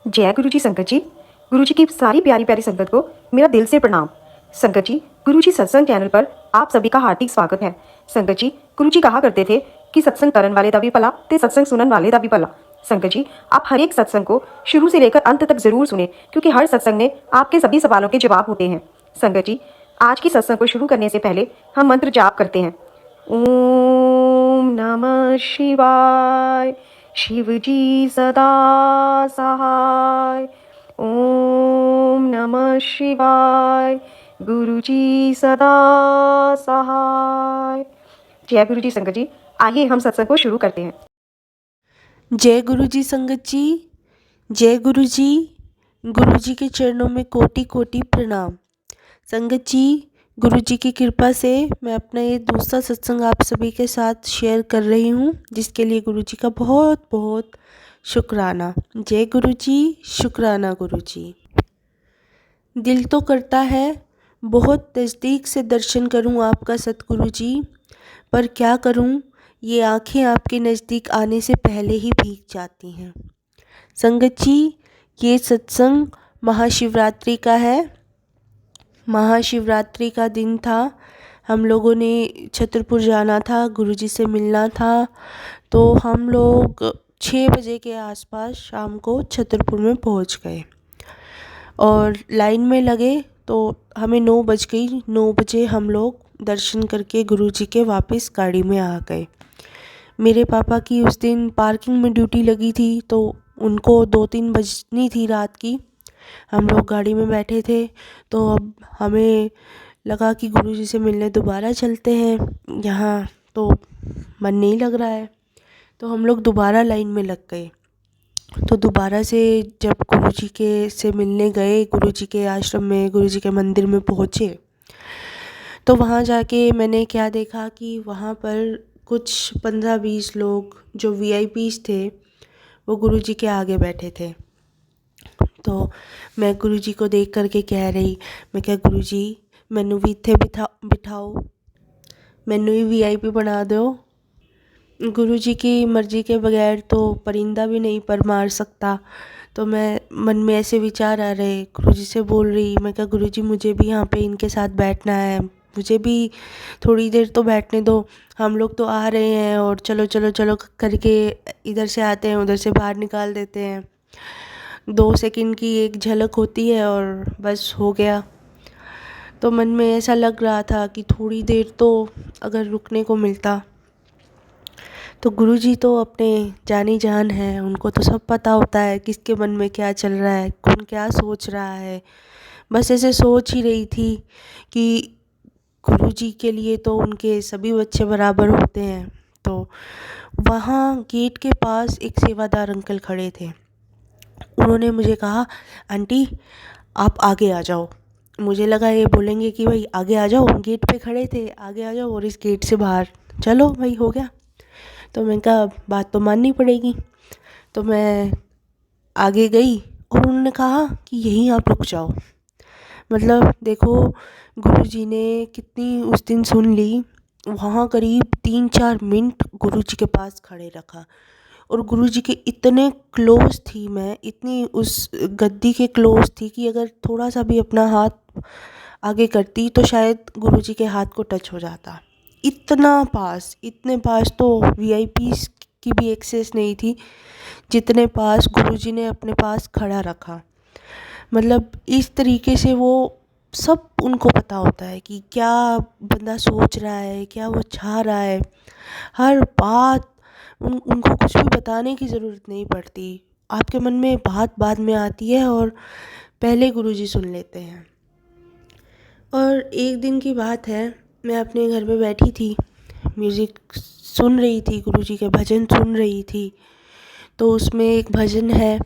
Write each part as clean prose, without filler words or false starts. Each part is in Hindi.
जय गुरु जी संगत जी। गुरु जी की सारी प्यारी प्यारी संगत को मेरा दिल से प्रणाम। संगत जी, गुरु जी सत्संग चैनल पर आप सभी का हार्दिक स्वागत है। संगत जी, गुरु जी कहा करते थे कि सत्संग करन वाले दा भी भला ते सत्संग सुनन वाले दा भी भला। संगत जी, आप हर एक सत्संग को शुरू से लेकर अंत तक जरूर सुने, क्योंकि हर सत्संग में आपके सभी सवालों के जवाब होते हैं। संगत जी, आज की सत्संग को शुरू करने से पहले हम मंत्र जाप करते हैं। ओम नमः शिवाय। शिव जी सदा सहाय। ओम नमः शिवाय। गुरु जी सदा सहाय। जय गुरु जी संगत जी, आइए हम सत्संग को शुरू करते हैं। जय गुरु जी संगत जी। जय गुरु जी। गुरु जी के चरणों में कोटि कोटि प्रणाम। संगत जी, गुरु जी की कृपा से मैं अपना ये दूसरा सत्संग आप सभी के साथ शेयर कर रही हूँ, जिसके लिए गुरु जी का बहुत बहुत शुक्राना। जय गुरु जी, शुक्राना गुरु जी। दिल तो करता है बहुत नज़दीक से दर्शन करूँ आपका सतगुरु जी, पर क्या करूँ, ये आँखें आपके नज़दीक आने से पहले ही भीग जाती हैं। संगत जी, ये सत्संग महाशिवरात्रि का है। महाशिवरात्रि का दिन था। हम लोगों ने छतरपुर जाना था, गुरुजी से मिलना था, तो हम लोग 6 बजे के आसपास शाम को छतरपुर में पहुंच गए और लाइन में लगे तो हमें 9 बज गई। 9 बजे हम लोग दर्शन करके गुरुजी के वापस गाड़ी में आ गए। मेरे पापा की उस दिन पार्किंग में ड्यूटी लगी थी, तो उनको 2-3 बजनी थी रात की। हम लोग गाड़ी में बैठे थे, तो अब हमें लगा कि गुरुजी से मिलने दोबारा चलते हैं। यहाँ तो मन नहीं लग रहा है, तो हम लोग दोबारा लाइन में लग गए। तो दोबारा से जब गुरुजी के से मिलने गए, गुरुजी के आश्रम में, गुरुजी के मंदिर में पहुँचे, तो वहाँ जाके मैंने क्या देखा कि वहाँ पर कुछ 15-20 लोग जो वीआईपीज़ थे, वो गुरुजी के आगे बैठे थे। तो मैं गुरुजी को देख करके कह रही, मैं क्या गुरुजी मैनू भी इत्थे बिठाओ, मैनू भी वीआईपी बना दो। गुरुजी की मर्ज़ी के बगैर तो परिंदा भी नहीं पर मार सकता। तो मैं मन में ऐसे विचार आ रहे, गुरुजी से बोल रही, मैं क्या गुरुजी मुझे भी यहाँ पे इनके साथ बैठना है, मुझे भी थोड़ी देर तो बैठने दो। हम लोग तो आ रहे हैं और चलो चलो चलो करके इधर से आते हैं, उधर से बाहर निकाल देते हैं। 2 सेकंड की एक झलक होती है और बस हो गया। तो मन में ऐसा लग रहा था कि थोड़ी देर तो अगर रुकने को मिलता। तो गुरुजी तो अपने जानी जान हैं, उनको तो सब पता होता है किसके मन में क्या चल रहा है, कौन क्या सोच रहा है। बस ऐसे सोच ही रही थी कि गुरुजी के लिए तो उनके सभी बच्चे बराबर होते हैं। तो वहाँ गेट के पास एक सेवादार अंकल खड़े थे। उन्होंने मुझे कहा, आंटी आप आगे आ जाओ। मुझे लगा ये बोलेंगे कि भाई आगे आ जाओ, गेट पे खड़े थे, आगे आ जाओ और इस गेट से बाहर चलो भाई, हो गया। तो मैंने कहा बात तो माननी पड़ेगी। तो मैं आगे गई और उन्होंने कहा कि यहीं आप रुक जाओ। मतलब देखो, गुरुजी ने कितनी उस दिन सुन ली। वहाँ करीब 3-4 मिनट गुरुजी के पास खड़े रखा और गुरुजी के इतने क्लोज थी मैं, इतनी उस गद्दी के क्लोज थी कि अगर थोड़ा सा भी अपना हाथ आगे करती तो शायद गुरुजी के हाथ को टच हो जाता। इतना पास, इतने पास तो वीआईपीज़ की भी एक्सेस नहीं थी जितने पास गुरुजी ने अपने पास खड़ा रखा। मतलब इस तरीके से वो सब उनको पता होता है कि क्या बंदा सोच रहा है, क्या वो चाह रहा है। हर बात उनको कुछ भी बताने की ज़रूरत नहीं पड़ती। आपके मन में बात बाद में आती है और पहले गुरुजी सुन लेते हैं। और एक दिन की बात है, मैं अपने घर पे बैठी थी, म्यूज़िक सुन रही थी, गुरुजी के भजन सुन रही थी। तो उसमें एक भजन है,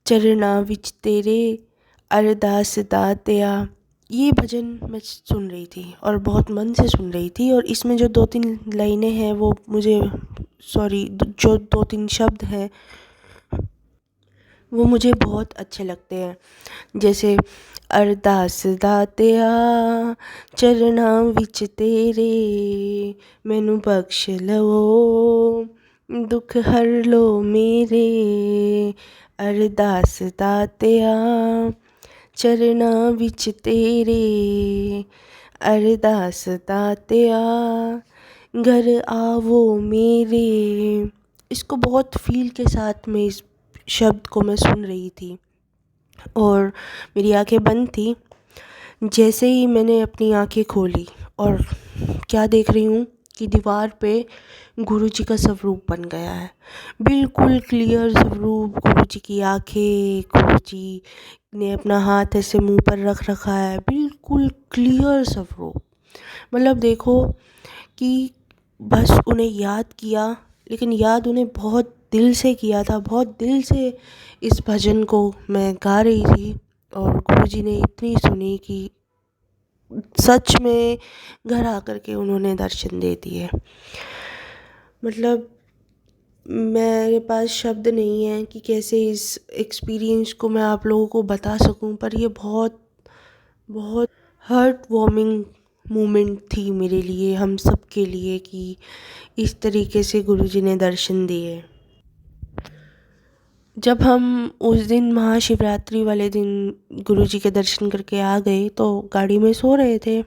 चरना विच तेरे अरदास दातिया। ये भजन मैं सुन रही थी और बहुत मन से सुन रही थी। और इसमें जो 2-3 लाइनें हैं वो मुझे जो 2-3 शब्द हैं वो मुझे बहुत अच्छे लगते हैं। जैसे अरदास दातिया चरना विच तेरे, मैनू बख्श लो दुख हर लो मेरे, अरदास दातिया चरना विच तेरे, अरदास दातिया घर आवो मेरे। इसको बहुत फील के साथ में इस शब्द को मैं सुन रही थी और मेरी आंखें बंद थी। जैसे ही मैंने अपनी आंखें खोली और क्या देख रही हूँ कि दीवार पे गुरुजी का स्वरूप बन गया है, बिल्कुल क्लियर स्वरूप। गुरुजी की आंखें, गुरुजी ने अपना हाथ ऐसे मुंह पर रख रखा है, बिल्कुल क्लियर स्वरूप। मतलब देखो कि बस उन्हें याद किया, लेकिन याद उन्हें बहुत दिल से किया था, बहुत दिल से इस भजन को मैं गा रही थी और गुरुजी ने इतनी सुनी कि सच में घर आकर के उन्होंने दर्शन दे दिए। मतलब मेरे पास शब्द नहीं है कि कैसे इस एक्सपीरियंस को मैं आप लोगों को बता सकूं, पर ये बहुत बहुत हार्ट वार्मिंग मोमेंट थी मेरे लिए, हम सब के लिए, कि इस तरीके से गुरुजी ने दर्शन दिए। जब हम उस दिन महाशिवरात्रि वाले दिन गुरुजी के दर्शन करके आ गए तो गाड़ी में सो रहे थे।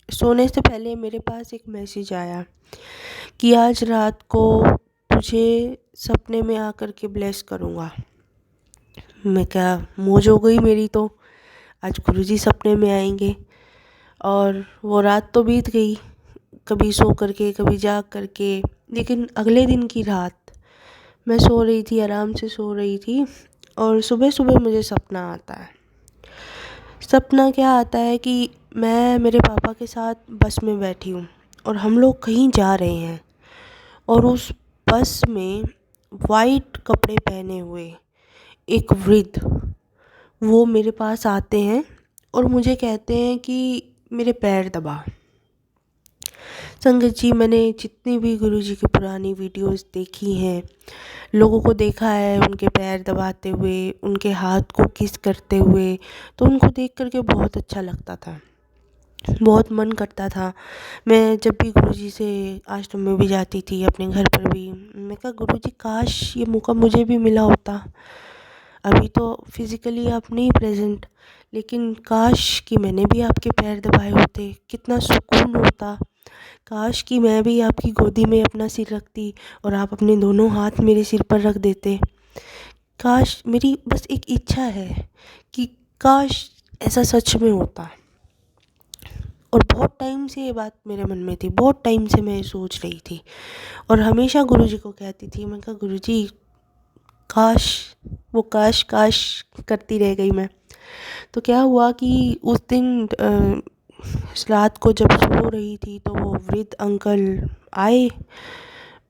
सोने से पहले मेरे पास एक मैसेज आया कि आज रात को तुझे सपने में आकर के ब्लेस करूँगा। मैं क्या, मौज हो गई मेरी तो, आज गुरुजी सपने में आएंगे। और वो रात तो बीत गई, कभी सो करके कभी जाग करके। लेकिन अगले दिन की रात मैं सो रही थी, आराम से सो रही थी और सुबह सुबह मुझे सपना आता है। सपना क्या आता है कि मैं मेरे पापा के साथ बस में बैठी हूँ और हम लोग कहीं जा रहे हैं और उस बस में वाइट कपड़े पहने हुए एक वृद्ध वो मेरे पास आते हैं और मुझे कहते हैं कि मेरे पैर दबा। संगत जी, मैंने जितनी भी गुरुजी की पुरानी वीडियोस देखी हैं, लोगों को देखा है उनके पैर दबाते हुए, उनके हाथ को किस करते हुए, तो उनको देख करके बहुत अच्छा लगता था, बहुत मन करता था। मैं जब भी गुरुजी से आश्रम में भी जाती थी, अपने घर पर भी, मैं कहा गुरुजी काश ये मौका मुझे भी मिला होता। अभी तो फिज़िकली आप नहीं प्रेजेंट, लेकिन काश कि मैंने भी आपके पैर दबाए होते, कितना सुकून होता। काश कि मैं भी आपकी गोदी में अपना सिर रखती और आप अपने दोनों हाथ मेरे सिर पर रख देते। काश, मेरी बस एक इच्छा है कि काश ऐसा सच में होता। और बहुत टाइम से ये बात मेरे मन में थी, बहुत टाइम से मैं सोच रही थी और हमेशा गुरुजी को कहती थी। मैं कहा गुरुजी काश, वो काश काश करती रह गई मैं। तो क्या हुआ कि उस दिन रात को जब सो रही थी तो वो वृद्ध अंकल आए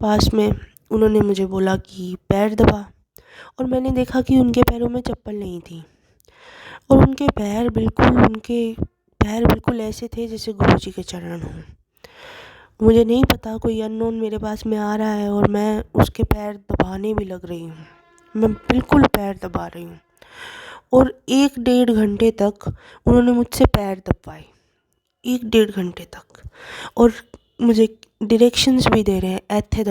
पास में। उन्होंने मुझे बोला कि पैर दबा और मैंने देखा कि उनके पैरों में चप्पल नहीं थी और उनके पैर बिल्कुल ऐसे थे जैसे गुरुजी के चरण हों। मुझे नहीं पता, कोई अननोन मेरे पास में आ रहा है और मैं उसके पैर दबाने भी लग रही हूँ। मैं बिल्कुल पैर दबा रही हूँ और 1-1.5 घंटे तक उन्होंने मुझसे पैर दबाए, 1-1.5 घंटे तक। और मुझे डायरेक्शंस भी दे रहे हैं, ऐथे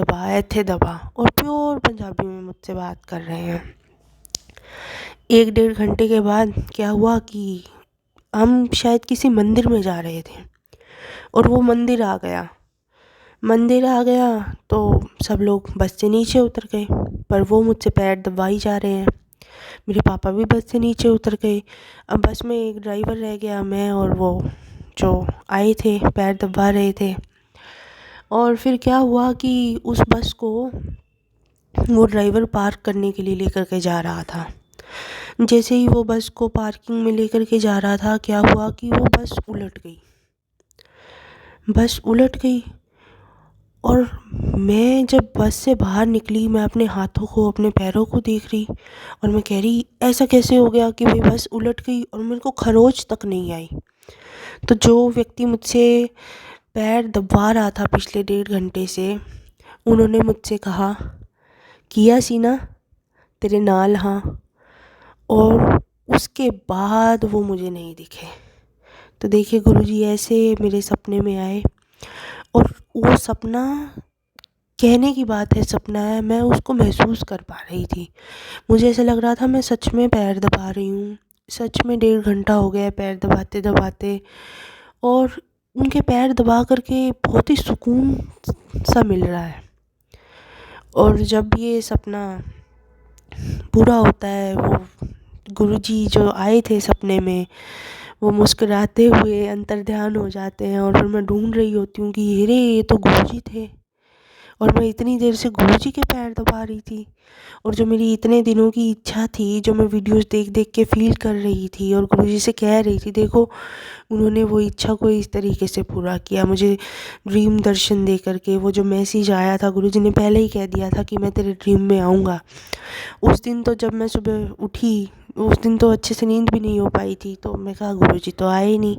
दबा, और प्योर पंजाबी में मुझसे बात कर रहे हैं। 1-1.5 घंटे के बाद क्या हुआ कि हम शायद किसी मंदिर में जा रहे थे और वो मंदिर आ गया तो सब लोग बस से नीचे उतर गए, पर वो मुझसे पैर दबाई जा रहे हैं। मेरे पापा भी बस से नीचे उतर गए। अब बस में एक ड्राइवर रह गया, मैं और वो जो आए थे पैर दबा रहे थे। और फिर क्या हुआ कि उस बस को वो ड्राइवर पार्क करने के लिए लेकर के जा रहा था। जैसे ही वो बस को पार्किंग में लेकर के जा रहा था, क्या हुआ कि वो बस उलट गई। और मैं जब बस से बाहर निकली, मैं अपने हाथों को, अपने पैरों को देख रही और मैं कह रही ऐसा कैसे हो गया कि भाई बस उलट गई और मेरे को खरोच तक नहीं आई। तो जो व्यक्ति मुझसे पैर दबा रहा था पिछले 1.5 घंटे से, उन्होंने मुझसे कहा किया सी ना, तेरे नाल हाँ। और उसके बाद वो मुझे नहीं दिखे। तो देखिए गुरुजी ऐसे मेरे सपने में आए और वो सपना कहने की बात है, सपना है, मैं उसको महसूस कर पा रही थी। मुझे ऐसा लग रहा था मैं सच में पैर दबा रही हूँ। सच में 1.5 घंटा हो गया है पैर दबाते-दबाते, और उनके पैर दबा कर के बहुत ही सुकून सा मिल रहा है। और जब ये सपना पूरा होता है, वो गुरुजी जो आए थे सपने में, वो मुस्कुराते हुए अंतर्ध्यान हो जाते हैं, और फिर मैं ढूँढ रही होती हूँ कि अरे! ये तो गुरुजी थे, और मैं इतनी देर से गुरुजी के पैर दबा रही थी। और जो मेरी इतने दिनों की इच्छा थी, जो मैं वीडियोज़ देख-देख के फ़ील कर रही थी और गुरुजी से कह रही थी, देखो उन्होंने वो इच्छा को इस तरीके से पूरा किया। मुझे ड्रीम दर्शन दे कर के, वो जो मैसेज आया था, गुरुजी ने पहले ही कह दिया था कि मैं तेरे ड्रीम में आऊँगा। उस दिन तो जब मैं सुबह उठी, उस दिन तो अच्छे से नींद भी नहीं हो पाई थी, तो मैं कहा गुरुजी तो आए ही नहीं।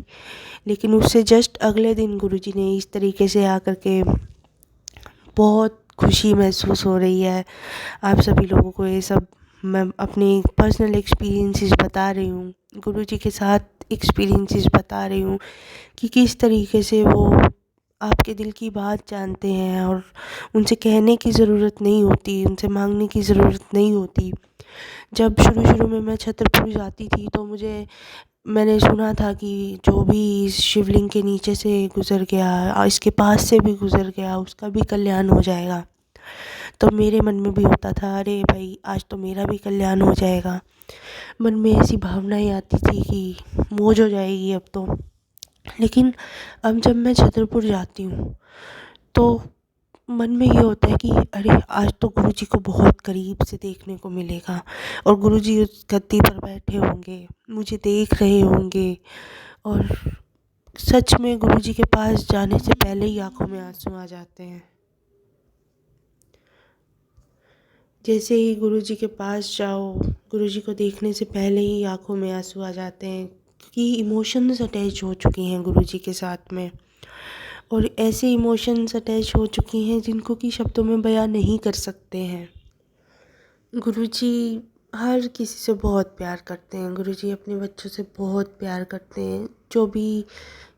लेकिन उससे जस्ट अगले दिन गुरुजी ने इस तरीके से आकर के, बहुत खुशी महसूस हो रही है। आप सभी लोगों को ये सब मैं अपने पर्सनल एक्सपीरियंसेस बता रही हूँ, गुरुजी के साथ एक्सपीरियंसेस बता रही हूँ कि किस तरीके से वो आपके दिल की बात जानते हैं, और उनसे कहने की ज़रूरत नहीं होती, उनसे मांगने की ज़रूरत नहीं होती। जब शुरू-शुरू में मैं छतरपुर जाती थी, तो मैंने सुना था कि जो भी इस शिवलिंग के नीचे से गुज़र गया, इसके पास से भी गुज़र गया, उसका भी कल्याण हो जाएगा। तो मेरे मन में भी होता था, अरे भाई आज तो मेरा भी कल्याण हो जाएगा। मन में ऐसी भावनाएँ आती थी कि मौज हो जाएगी अब तो। लेकिन अब जब मैं छतरपुर जाती हूँ, तो मन में ये होता है कि अरे आज तो गुरुजी को बहुत करीब से देखने को मिलेगा, और गुरुजी उस गद्दी पर बैठे होंगे, मुझे देख रहे होंगे, और सच में गुरुजी के पास जाने से पहले ही आँखों में आँसू आ जाते हैं। जैसे ही गुरुजी के पास जाओ, गुरुजी को देखने से पहले ही आँखों में आँसू आ जाते हैं, क्योंकि इमोशंस अटैच हो चुकी हैं गुरुजी के साथ में। और ऐसे इमोशंस अटैच हो चुकी हैं जिनको कि शब्दों में बयां नहीं कर सकते हैं। गुरुजी हर किसी से बहुत प्यार करते हैं, गुरुजी अपने बच्चों से बहुत प्यार करते हैं। जो भी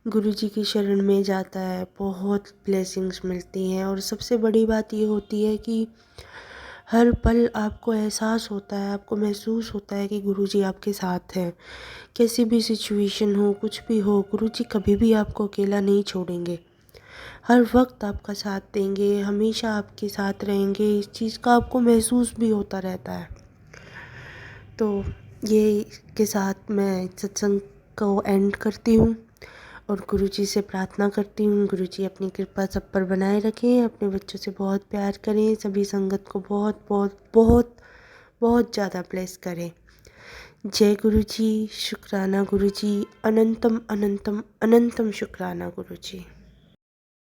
गुरुजी की शरण में जाता है, बहुत ब्लेसिंग्स मिलती हैं। और सबसे बड़ी बात ये होती है कि हर पल आपको एहसास होता है, आपको महसूस होता है कि गुरुजी आपके साथ हैं। कैसी भी सिचुएशन हो, कुछ भी हो, गुरुजी कभी भी आपको अकेला नहीं छोड़ेंगे। हर वक्त आपका साथ देंगे, हमेशा आपके साथ रहेंगे। इस चीज़ का आपको महसूस भी होता रहता है। तो ये के साथ मैं सत्संग को एंड करती हूँ, और गुरुजी से प्रार्थना करती हूँ, गुरुजी अपनी कृपा सब पर बनाए रखें, अपने बच्चों से बहुत प्यार करें, सभी संगत को बहुत बहुत बहुत बहुत ज़्यादा ब्लेस करें। जय गुरुजी, शुक्राना गुरुजी, अनंतम अनंतम अनंतम शुक्राना गुरुजी।